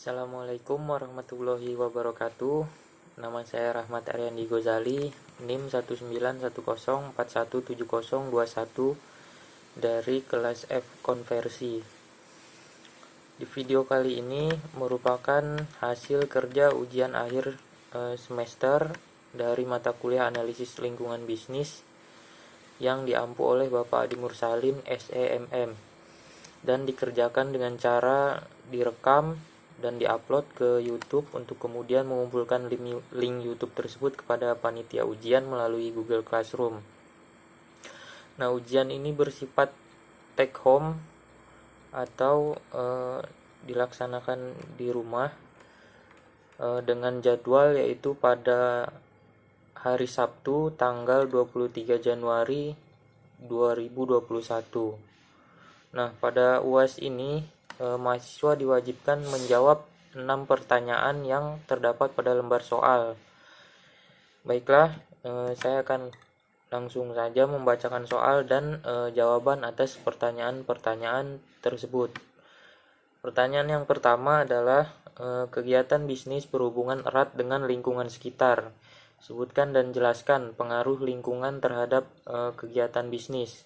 Assalamualaikum warahmatullahi wabarakatuh. Nama saya Rahmat Aryandi Gozali, NIM 19104170121 dari kelas F konversi. Di video kali ini merupakan hasil kerja ujian akhir semester dari mata kuliah analisis lingkungan bisnis yang diampu oleh Bapak Adi Mursalim SEMM dan dikerjakan dengan cara direkam dan diupload ke YouTube untuk kemudian mengumpulkan link YouTube tersebut kepada panitia ujian melalui Google Classroom. Nah, ujian ini bersifat take home atau dilaksanakan di rumah dengan jadwal yaitu pada hari Sabtu tanggal 23 Januari 2021. Nah, pada UAS ini mahasiswa diwajibkan menjawab 6 pertanyaan yang terdapat pada lembar soal. Baiklah, saya akan langsung saja membacakan soal dan jawaban atas pertanyaan-pertanyaan tersebut. Pertanyaan yang pertama adalah kegiatan bisnis berhubungan erat dengan lingkungan sekitar. Sebutkan dan jelaskan pengaruh lingkungan terhadap kegiatan bisnis.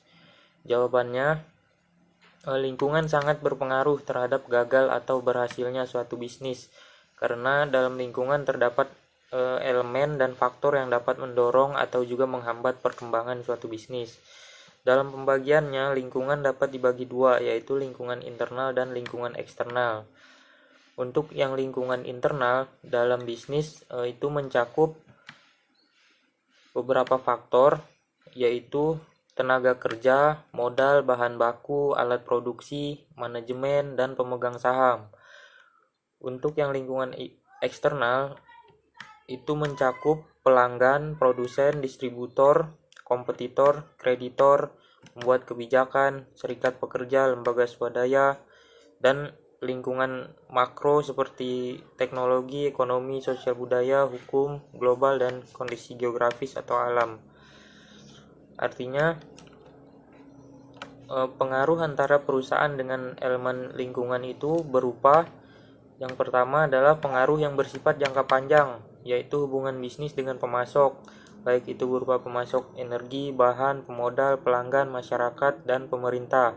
Jawabannya, lingkungan sangat berpengaruh terhadap gagal atau berhasilnya suatu bisnis, karena dalam lingkungan terdapat elemen dan faktor yang dapat mendorong atau juga menghambat perkembangan suatu bisnis. Dalam pembagiannya, lingkungan dapat dibagi dua, yaitu lingkungan internal dan lingkungan eksternal. Untuk yang lingkungan internal dalam bisnis itu mencakup beberapa faktor, yaitu tenaga kerja, modal, bahan baku, alat produksi, manajemen, dan pemegang saham. Untuk yang lingkungan eksternal itu mencakup pelanggan, produsen, distributor, kompetitor, kreditor, pembuat kebijakan, serikat pekerja, lembaga swadaya, dan lingkungan makro seperti teknologi, ekonomi, sosial budaya, hukum, global, dan kondisi geografis atau alam. Artinya, pengaruh antara perusahaan dengan elemen lingkungan itu berupa yang pertama adalah pengaruh yang bersifat jangka panjang, yaitu hubungan bisnis dengan pemasok, baik itu berupa pemasok energi, bahan, pemodal, pelanggan, masyarakat, dan pemerintah.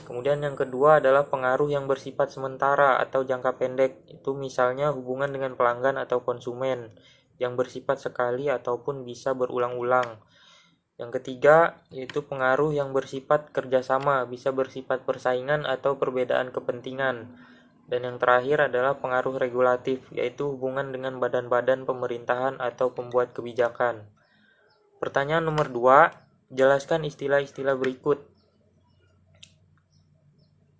Kemudian yang kedua adalah pengaruh yang bersifat sementara atau jangka pendek, itu misalnya hubungan dengan pelanggan atau konsumen yang bersifat sekali ataupun bisa berulang-ulang. Yang ketiga yaitu pengaruh yang bersifat kerjasama, bisa bersifat persaingan atau perbedaan kepentingan. Dan yang terakhir adalah pengaruh regulatif, yaitu hubungan dengan badan-badan pemerintahan atau pembuat kebijakan. Pertanyaan nomor 2, jelaskan istilah-istilah berikut.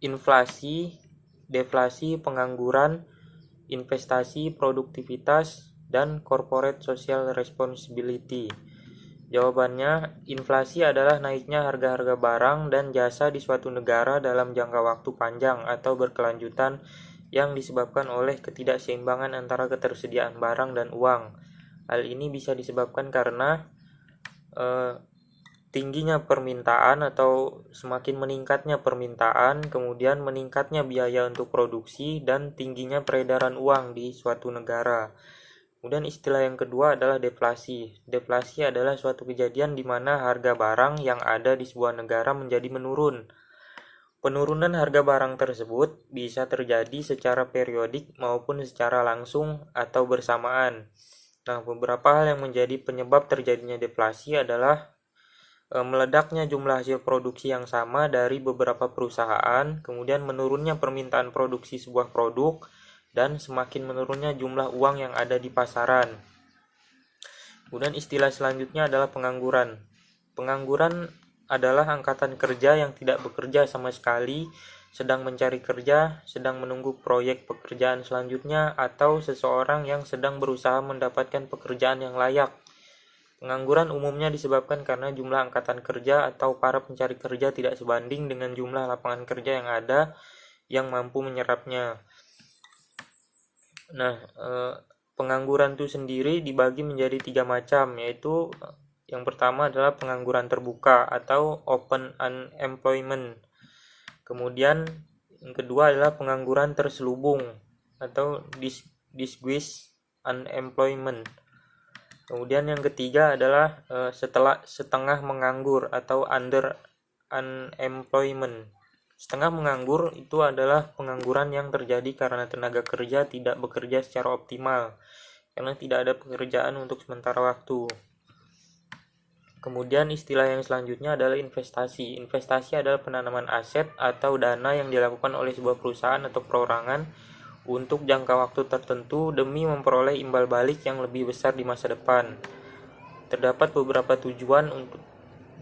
Inflasi, deflasi, pengangguran, investasi, produktivitas, dan corporate social responsibility. Jawabannya, inflasi adalah naiknya harga-harga barang dan jasa di suatu negara dalam jangka waktu panjang atau berkelanjutan yang disebabkan oleh ketidakseimbangan antara ketersediaan barang dan uang. Hal ini bisa disebabkan karena tingginya permintaan atau semakin meningkatnya permintaan, kemudian meningkatnya biaya untuk produksi dan tingginya peredaran uang di suatu negara. Kemudian istilah yang kedua adalah deflasi. Deflasi adalah suatu kejadian di mana harga barang yang ada di sebuah negara menjadi menurun. Penurunan harga barang tersebut bisa terjadi secara periodik maupun secara langsung atau bersamaan. Nah, beberapa hal yang menjadi penyebab terjadinya deflasi adalah meledaknya jumlah hasil produksi yang sama dari beberapa perusahaan, kemudian menurunnya permintaan produksi sebuah produk, dan semakin menurunnya jumlah uang yang ada di pasaran. Kemudian istilah selanjutnya adalah pengangguran. Pengangguran adalah angkatan kerja yang tidak bekerja sama sekali, sedang mencari kerja, sedang menunggu proyek pekerjaan selanjutnya, atau seseorang yang sedang berusaha mendapatkan pekerjaan yang layak. Pengangguran umumnya disebabkan karena jumlah angkatan kerja atau para pencari kerja tidak sebanding dengan jumlah lapangan kerja yang ada yang mampu menyerapnya. Nah, pengangguran itu sendiri dibagi menjadi 3 macam, yaitu yang pertama adalah pengangguran terbuka atau open unemployment. Kemudian yang kedua adalah pengangguran terselubung. atau disguised unemployment. Kemudian yang ketiga adalah setelah setengah menganggur atau under unemployment. Setengah menganggur itu adalah pengangguran yang terjadi karena tenaga kerja tidak bekerja secara optimal, karena tidak ada pekerjaan untuk sementara waktu. Kemudian istilah yang selanjutnya adalah investasi. Investasi adalah penanaman aset atau dana yang dilakukan oleh sebuah perusahaan atau perorangan untuk jangka waktu tertentu demi memperoleh imbal balik yang lebih besar di masa depan. Terdapat beberapa tujuan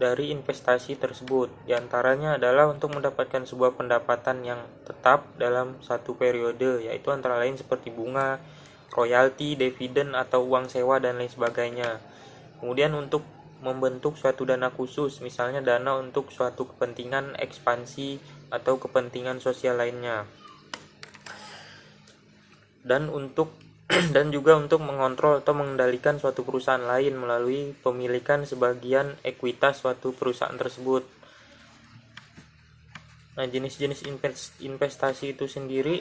dari investasi tersebut. Di antaranya adalah untuk mendapatkan sebuah pendapatan yang tetap dalam satu periode, yaitu antara lain seperti bunga, royalti, dividen atau uang sewa dan lain sebagainya. Kemudian untuk membentuk suatu dana khusus, misalnya dana untuk suatu kepentingan ekspansi atau kepentingan sosial lainnya. Dan juga untuk mengontrol atau mengendalikan suatu perusahaan lain melalui pemilikan sebagian ekuitas suatu perusahaan tersebut. Nah, jenis-jenis investasi itu sendiri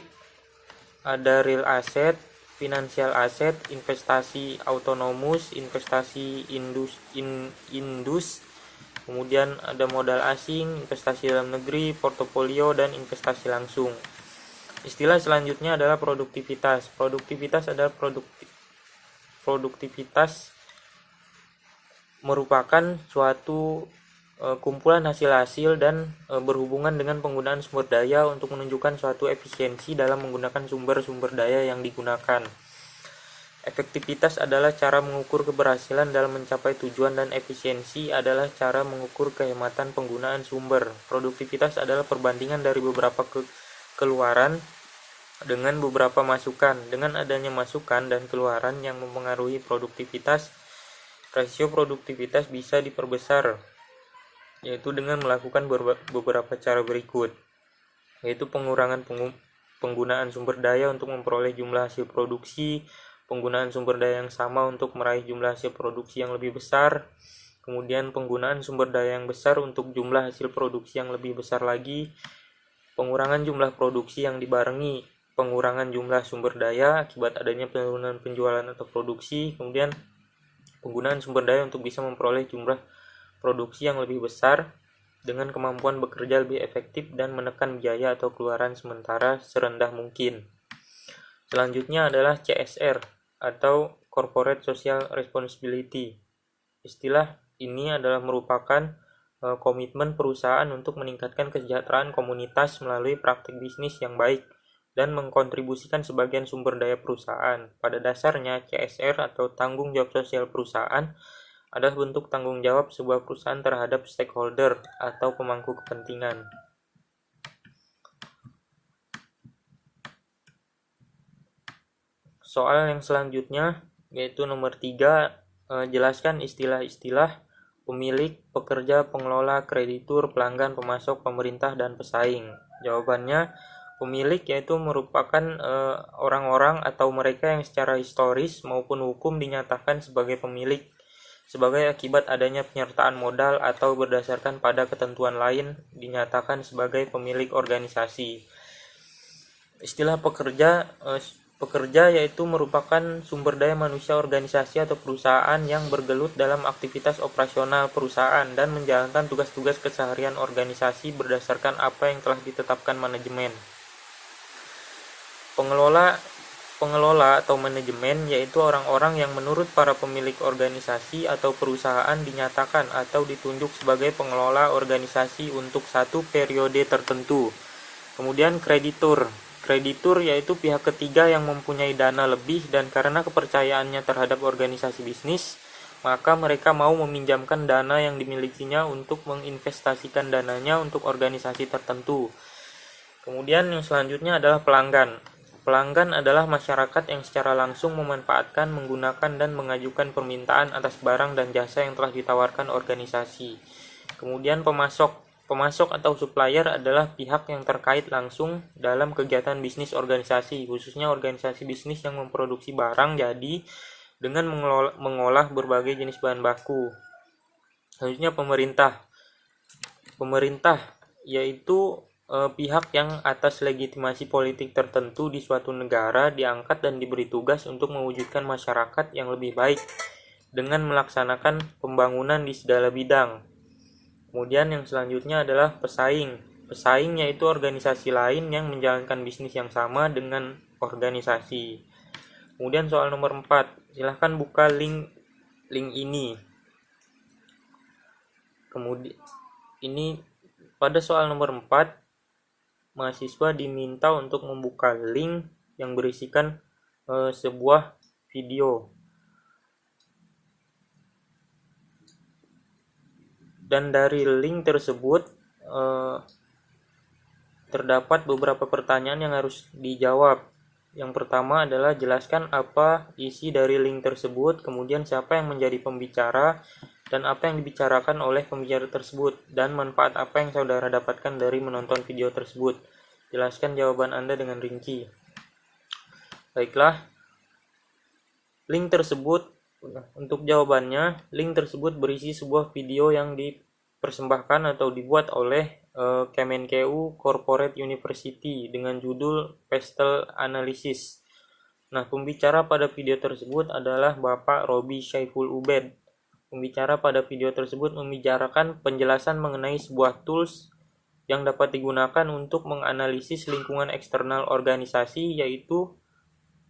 ada real asset, financial asset, investasi autonomous, investasi indus, kemudian ada modal asing, investasi dalam negeri, portofolio, dan investasi langsung. Istilah selanjutnya adalah produktivitas. Produktivitas adalah produktivitas merupakan suatu kumpulan hasil-hasil dan berhubungan dengan penggunaan sumber daya untuk menunjukkan suatu efisiensi dalam menggunakan sumber-sumber daya yang digunakan. Efektivitas adalah cara mengukur keberhasilan dalam mencapai tujuan dan efisiensi adalah cara mengukur kehematan penggunaan sumber. Produktivitas adalah perbandingan dari beberapa keluaran dengan beberapa masukan. Dengan adanya masukan dan keluaran yang mempengaruhi produktivitas, rasio produktivitas bisa diperbesar, yaitu dengan melakukan beberapa cara berikut, yaitu pengurangan penggunaan sumber daya untuk memperoleh jumlah hasil produksi, penggunaan sumber daya yang sama untuk meraih jumlah hasil produksi yang lebih besar, kemudian penggunaan sumber daya yang besar untuk jumlah hasil produksi yang lebih besar lagi, pengurangan jumlah produksi yang dibarengi pengurangan jumlah sumber daya akibat adanya penurunan penjualan atau produksi, kemudian penggunaan sumber daya untuk bisa memperoleh jumlah produksi yang lebih besar dengan kemampuan bekerja lebih efektif dan menekan biaya atau keluaran sementara serendah mungkin. Selanjutnya adalah CSR atau Corporate Social Responsibility. Istilah ini adalah merupakan komitmen perusahaan untuk meningkatkan kesejahteraan komunitas melalui praktik bisnis yang baik dan mengkontribusikan sebagian sumber daya perusahaan. Pada dasarnya, CSR atau tanggung jawab sosial perusahaan adalah bentuk tanggung jawab sebuah perusahaan terhadap stakeholder atau pemangku kepentingan. Soal yang selanjutnya yaitu nomor 3, jelaskan istilah-istilah pemilik, pekerja, pengelola, kreditur, pelanggan, pemasok, pemerintah, dan pesaing. Jawabannya, pemilik yaitu merupakan orang-orang atau mereka yang secara historis maupun hukum dinyatakan sebagai pemilik sebagai akibat adanya penyertaan modal atau berdasarkan pada ketentuan lain dinyatakan sebagai pemilik organisasi. Istilah pekerja yaitu merupakan sumber daya manusia organisasi atau perusahaan yang bergelut dalam aktivitas operasional perusahaan dan menjalankan tugas-tugas keseharian organisasi berdasarkan apa yang telah ditetapkan manajemen. Pengelola atau manajemen yaitu orang-orang yang menurut para pemilik organisasi atau perusahaan dinyatakan atau ditunjuk sebagai pengelola organisasi untuk satu periode tertentu. Kemudian kreditur yaitu pihak ketiga yang mempunyai dana lebih dan karena kepercayaannya terhadap organisasi bisnis, maka mereka mau meminjamkan dana yang dimilikinya untuk menginvestasikan dananya untuk organisasi tertentu. Kemudian yang selanjutnya adalah pelanggan. Pelanggan adalah masyarakat yang secara langsung memanfaatkan, menggunakan, dan mengajukan permintaan atas barang dan jasa yang telah ditawarkan organisasi. Kemudian pemasok atau supplier adalah pihak yang terkait langsung dalam kegiatan bisnis organisasi, khususnya organisasi bisnis yang memproduksi barang jadi dengan mengolah berbagai jenis bahan baku. Selanjutnya pemerintah yaitu pihak yang atas legitimasi politik tertentu di suatu negara diangkat dan diberi tugas untuk mewujudkan masyarakat yang lebih baik dengan melaksanakan pembangunan di segala bidang. Kemudian yang selanjutnya adalah pesaing. Pesaing yaitu organisasi lain yang menjalankan bisnis yang sama dengan organisasi. Kemudian soal nomor 4, silahkan buka link ini. Kemudian ini pada soal nomor 4, mahasiswa diminta untuk membuka link yang berisikan sebuah video. Dan dari link tersebut terdapat beberapa pertanyaan yang harus dijawab. Yang pertama adalah jelaskan apa isi dari link tersebut, kemudian siapa yang menjadi pembicara, dan apa yang dibicarakan oleh pembicara tersebut, dan manfaat apa yang saudara dapatkan dari menonton video tersebut. Jelaskan jawaban Anda dengan rinci. Baiklah, link tersebut, untuk jawabannya, link tersebut berisi sebuah video yang dipersembahkan atau dibuat oleh Kemenkeu Corporate University dengan judul Pastel Analysis. Nah, pembicara pada video tersebut adalah Bapak Robi Syaiful Ubed. Pembicara pada video tersebut membicarakan penjelasan mengenai sebuah tools yang dapat digunakan untuk menganalisis lingkungan eksternal organisasi, yaitu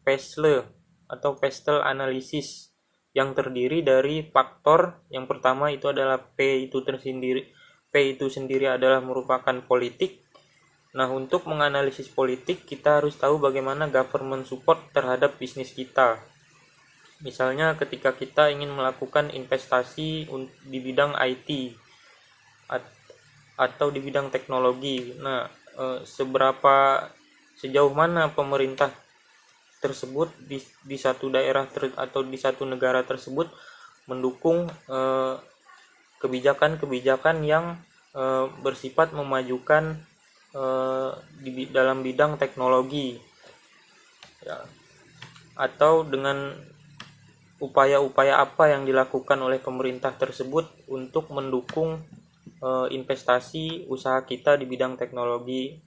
PASTLE atau Pastel Analysis, yang terdiri dari faktor. Yang pertama itu adalah P itu sendiri adalah merupakan politik. Nah, untuk menganalisis politik kita harus tahu bagaimana government support terhadap bisnis kita. Misalnya ketika kita ingin melakukan investasi di bidang IT atau di bidang teknologi. Nah, sejauh mana pemerintah tersebut di satu daerah atau di satu negara tersebut mendukung kebijakan-kebijakan yang bersifat memajukan dalam bidang teknologi, ya, atau dengan upaya-upaya apa yang dilakukan oleh pemerintah tersebut untuk mendukung investasi usaha kita di bidang teknologi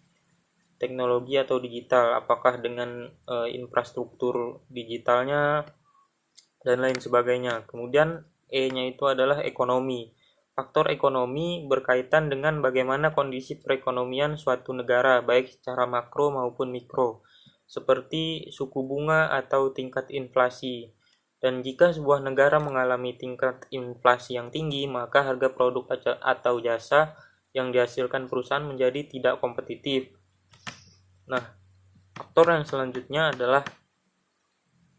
atau digital, apakah dengan infrastruktur digitalnya dan lain sebagainya. Kemudian E-nya itu adalah ekonomi. Faktor ekonomi berkaitan dengan bagaimana kondisi perekonomian suatu negara, baik secara makro maupun mikro, seperti suku bunga atau tingkat inflasi. Dan jika sebuah negara mengalami tingkat inflasi yang tinggi, maka harga produk atau jasa yang dihasilkan perusahaan menjadi tidak kompetitif. Nah, faktor yang selanjutnya adalah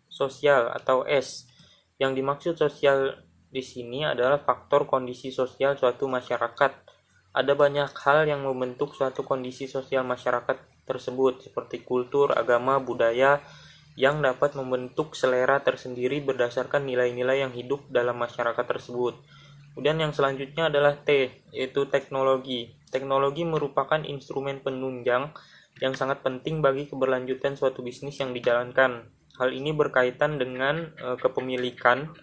sosial atau S. Yang dimaksud sosial di sini adalah faktor kondisi sosial suatu masyarakat. Ada banyak hal yang membentuk suatu kondisi sosial masyarakat tersebut, seperti kultur, agama, budaya, yang dapat membentuk selera tersendiri berdasarkan nilai-nilai yang hidup dalam masyarakat tersebut. Kemudian yang selanjutnya adalah T, yaitu teknologi. Teknologi merupakan instrumen penunjang yang sangat penting bagi keberlanjutan suatu bisnis yang dijalankan. Hal ini berkaitan dengan kepemilikan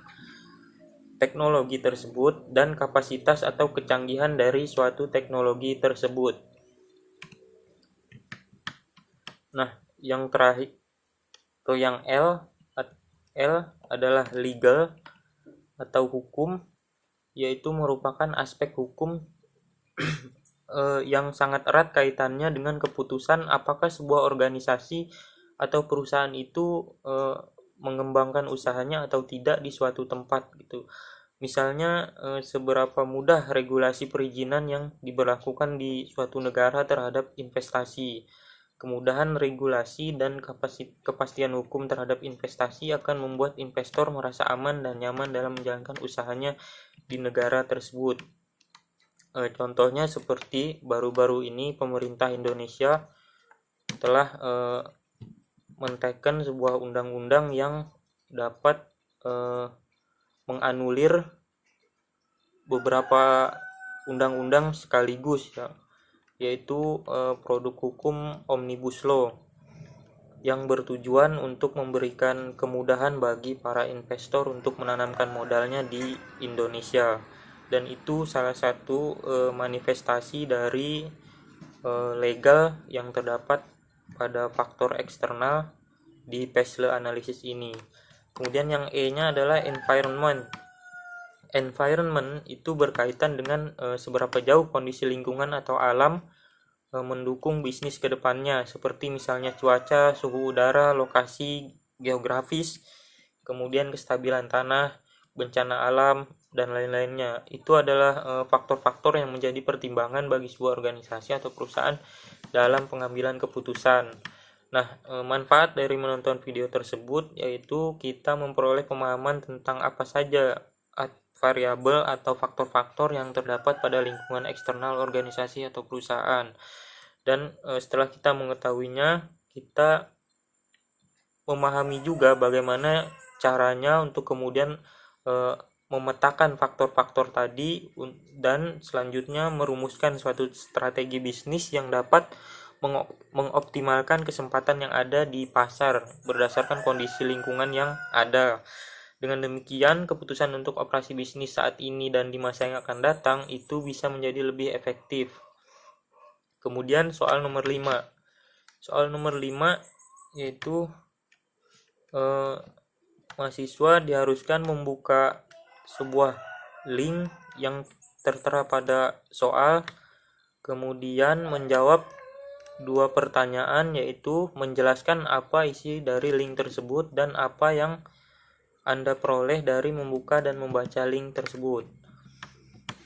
teknologi tersebut dan kapasitas atau kecanggihan dari suatu teknologi tersebut. Nah, yang terakhir atau yang L adalah legal atau hukum, yaitu merupakan aspek hukum yang sangat erat kaitannya dengan keputusan apakah sebuah organisasi atau perusahaan itu mengembangkan usahanya atau tidak di suatu tempat gitu. Misalnya seberapa mudah regulasi perizinan yang diberlakukan di suatu negara terhadap investasi. Kemudahan regulasi dan kepastian hukum terhadap investasi akan membuat investor merasa aman dan nyaman dalam menjalankan usahanya di negara tersebut. Contohnya seperti baru-baru ini pemerintah Indonesia telah menteken sebuah undang-undang yang dapat menganulir beberapa undang-undang sekaligus, ya, yaitu produk hukum Omnibus Law yang bertujuan untuk memberikan kemudahan bagi para investor untuk menanamkan modalnya di Indonesia. Dan itu salah satu manifestasi dari legal yang terdapat pada faktor eksternal di Pesle analisis ini. Kemudian yang E-nya adalah environment. Environment itu berkaitan dengan seberapa jauh kondisi lingkungan atau alam mendukung bisnis ke depannya, seperti misalnya cuaca, suhu udara, lokasi geografis, kemudian kestabilan tanah, bencana alam, dan lain-lainnya. Itu adalah faktor-faktor yang menjadi pertimbangan bagi sebuah organisasi atau perusahaan dalam pengambilan keputusan. Nah, manfaat dari menonton video tersebut yaitu kita memperoleh pemahaman tentang apa saja variabel atau faktor-faktor yang terdapat pada lingkungan eksternal organisasi atau perusahaan. Dan setelah kita mengetahuinya, kita memahami juga bagaimana caranya untuk kemudian memetakan faktor-faktor tadi dan selanjutnya merumuskan suatu strategi bisnis yang dapat mengoptimalkan kesempatan yang ada di pasar berdasarkan kondisi lingkungan yang ada. Dengan demikian, keputusan untuk operasi bisnis saat ini dan di masa yang akan datang itu bisa menjadi lebih efektif. Kemudian soal nomor 5. Soal nomor 5 yaitu mahasiswa diharuskan membuka sebuah link yang tertera pada soal, kemudian menjawab 2 pertanyaan, yaitu menjelaskan apa isi dari link tersebut dan apa yang Anda peroleh dari membuka dan membaca link tersebut.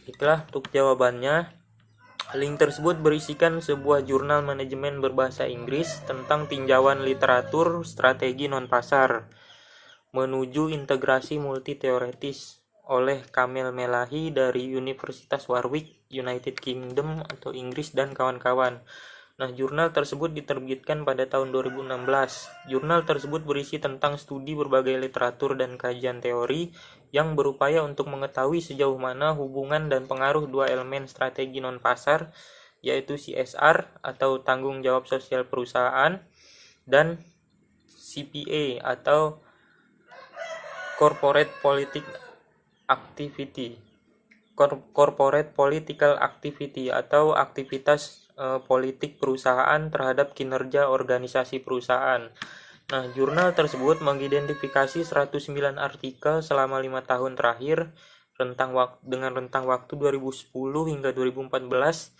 Itulah untuk jawabannya. Link tersebut berisikan sebuah jurnal manajemen berbahasa Inggris tentang tinjauan literatur strategi non-pasar menuju integrasi multi-teoretis oleh Kamel Melahi dari Universitas Warwick, United Kingdom atau Inggris dan kawan-kawan. Nah, jurnal tersebut diterbitkan pada tahun 2016. Jurnal tersebut berisi tentang studi berbagai literatur dan kajian teori yang berupaya untuk mengetahui sejauh mana hubungan dan pengaruh 2 elemen strategi non-pasar, yaitu CSR atau tanggung jawab sosial perusahaan dan CPA atau Corporate Political Activity atau aktivitas politik perusahaan terhadap kinerja organisasi perusahaan. Nah, jurnal tersebut mengidentifikasi 109 artikel selama 5 tahun terakhir dengan rentang waktu 2010 hingga 2014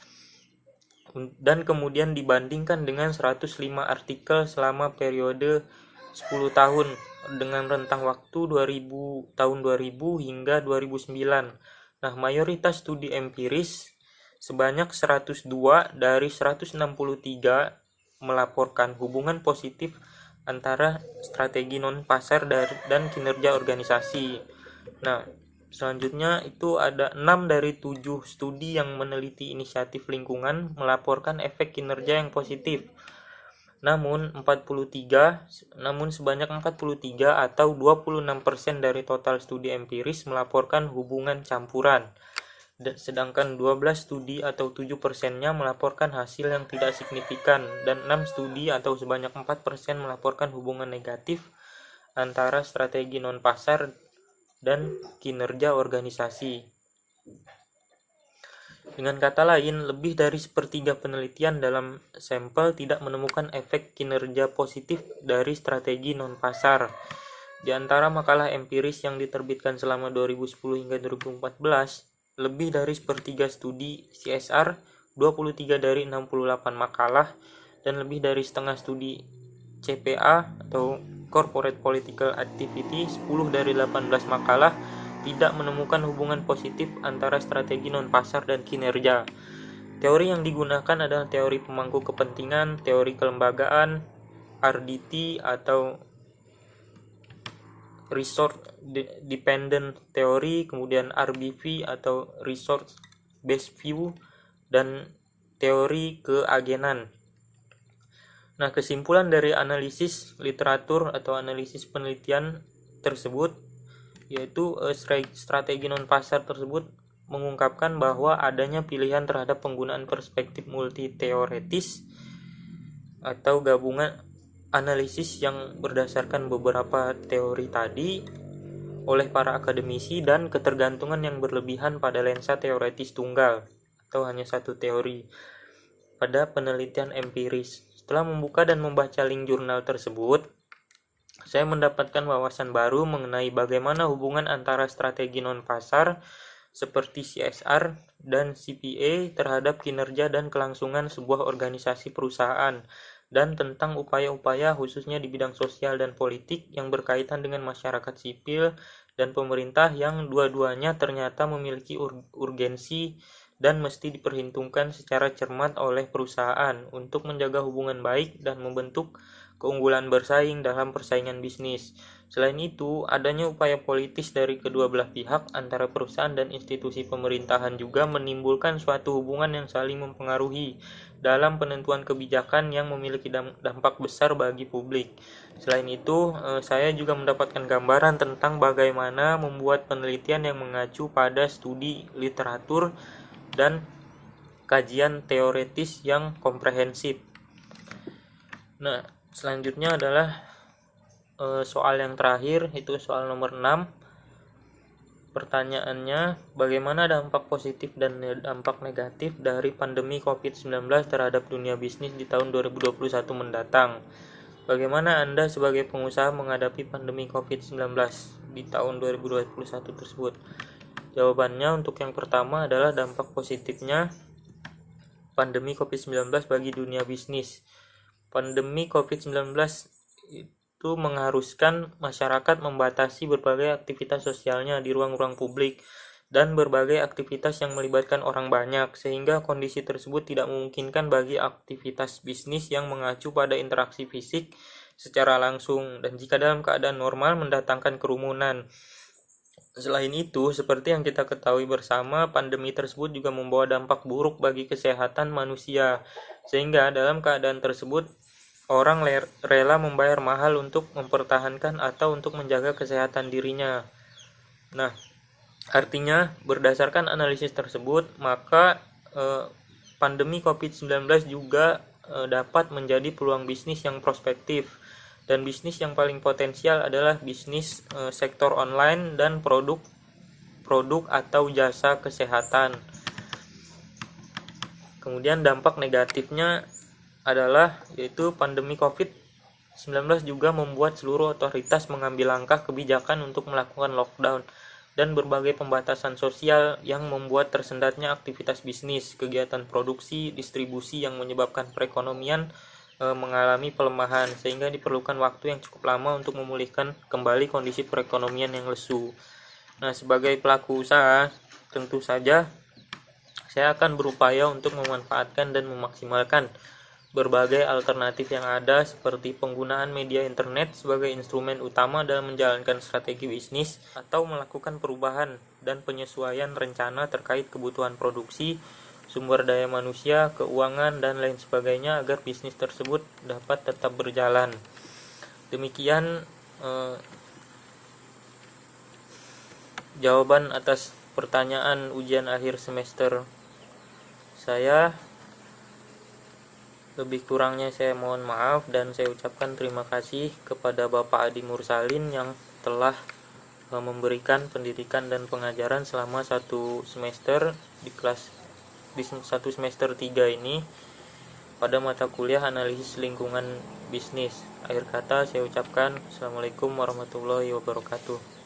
dan kemudian dibandingkan dengan 105 artikel selama periode 10 tahun dengan rentang waktu tahun 2000 hingga 2009. Nah, mayoritas studi empiris sebanyak 102 dari 163 melaporkan hubungan positif antara strategi non-pasar dan kinerja organisasi. Nah, selanjutnya itu ada 6 dari 7 studi yang meneliti inisiatif lingkungan melaporkan efek kinerja yang positif. Namun sebanyak 43 atau 26% dari total studi empiris melaporkan hubungan campuran. Sedangkan 12 studi atau 7%-nya melaporkan hasil yang tidak signifikan dan 6 studi atau sebanyak 4% melaporkan hubungan negatif antara strategi non-pasar dan kinerja organisasi. Dengan kata lain, lebih dari sepertiga penelitian dalam sampel tidak menemukan efek kinerja positif dari strategi non-pasar. Di antara makalah empiris yang diterbitkan selama 2010 hingga 2014, lebih dari sepertiga studi CSR, 23 dari 68 makalah, dan lebih dari setengah studi CPA atau Corporate Political Activity, 10 dari 18 makalah, tidak menemukan hubungan positif antara strategi non-pasar dan kinerja. Teori yang digunakan adalah teori pemangku kepentingan, teori kelembagaan, RDT atau Resource Dependent Theory, kemudian RBV atau Resource Based View, dan teori keagenan. Nah, kesimpulan dari analisis literatur atau analisis penelitian tersebut yaitu strategi non-pasar tersebut mengungkapkan bahwa adanya pilihan terhadap penggunaan perspektif multi-teoretis atau gabungan analisis yang berdasarkan beberapa teori tadi oleh para akademisi dan ketergantungan yang berlebihan pada lensa teoretis tunggal atau hanya satu teori. pada penelitian empiris. Setelah membuka dan membaca link jurnal tersebut, saya mendapatkan wawasan baru mengenai bagaimana hubungan antara strategi non-pasar seperti CSR dan CPA terhadap kinerja dan kelangsungan sebuah organisasi perusahaan, dan tentang upaya-upaya khususnya di bidang sosial dan politik yang berkaitan dengan masyarakat sipil dan pemerintah yang dua-duanya ternyata memiliki urgensi dan mesti diperhitungkan secara cermat oleh perusahaan untuk menjaga hubungan baik dan membentuk keunggulan bersaing dalam persaingan bisnis. Selain itu, adanya upaya politis dari kedua belah pihak antara perusahaan dan institusi pemerintahan juga menimbulkan suatu hubungan yang saling mempengaruhi dalam penentuan kebijakan yang memiliki dampak besar bagi publik. Selain itu, saya juga mendapatkan gambaran tentang bagaimana membuat penelitian yang mengacu pada studi literatur dan kajian teoretis yang komprehensif. Nah, selanjutnya adalah soal yang terakhir, itu soal nomor 6. Pertanyaannya, bagaimana dampak positif dan dampak negatif dari pandemi COVID-19 terhadap dunia bisnis di tahun 2021 mendatang? Bagaimana Anda sebagai pengusaha menghadapi pandemi COVID-19 di tahun 2021 tersebut? Jawabannya untuk yang pertama adalah dampak positifnya pandemi COVID-19 bagi dunia bisnis. Pandemi COVID-19 itu mengharuskan masyarakat membatasi berbagai aktivitas sosialnya di ruang-ruang publik dan berbagai aktivitas yang melibatkan orang banyak, sehingga kondisi tersebut tidak memungkinkan bagi aktivitas bisnis yang mengacu pada interaksi fisik secara langsung, dan jika dalam keadaan normal mendatangkan kerumunan. Selain itu, seperti yang kita ketahui bersama, pandemi tersebut juga membawa dampak buruk bagi kesehatan manusia, sehingga dalam keadaan tersebut orang rela membayar mahal untuk mempertahankan atau untuk menjaga kesehatan dirinya. Nah, artinya berdasarkan analisis tersebut, maka pandemi COVID-19 juga dapat menjadi peluang bisnis yang prospektif. Dan bisnis yang paling potensial adalah bisnis sektor online dan produk atau jasa kesehatan. Kemudian dampak negatifnya adalah yaitu pandemi COVID-19 juga membuat seluruh otoritas mengambil langkah kebijakan untuk melakukan lockdown dan berbagai pembatasan sosial yang membuat tersendatnya aktivitas bisnis, kegiatan produksi, distribusi yang menyebabkan perekonomian mengalami pelemahan, sehingga diperlukan waktu yang cukup lama untuk memulihkan kembali kondisi perekonomian yang lesu. Nah, sebagai pelaku usaha, tentu saja saya akan berupaya untuk memanfaatkan dan memaksimalkan berbagai alternatif yang ada, seperti penggunaan media internet sebagai instrumen utama dalam menjalankan strategi bisnis, atau melakukan perubahan dan penyesuaian rencana terkait kebutuhan produksi, sumber daya manusia, keuangan, dan lain sebagainya agar bisnis tersebut dapat tetap berjalan. Demikian jawaban atas pertanyaan ujian akhir semester saya. Lebih kurangnya saya mohon maaf, dan saya ucapkan terima kasih kepada Bapak Adi Mursalin yang telah memberikan pendidikan dan pengajaran selama satu semester di satu semester 3 ini pada mata kuliah analisis lingkungan bisnis. Akhir kata saya ucapkan Assalamualaikum warahmatullahi wabarakatuh.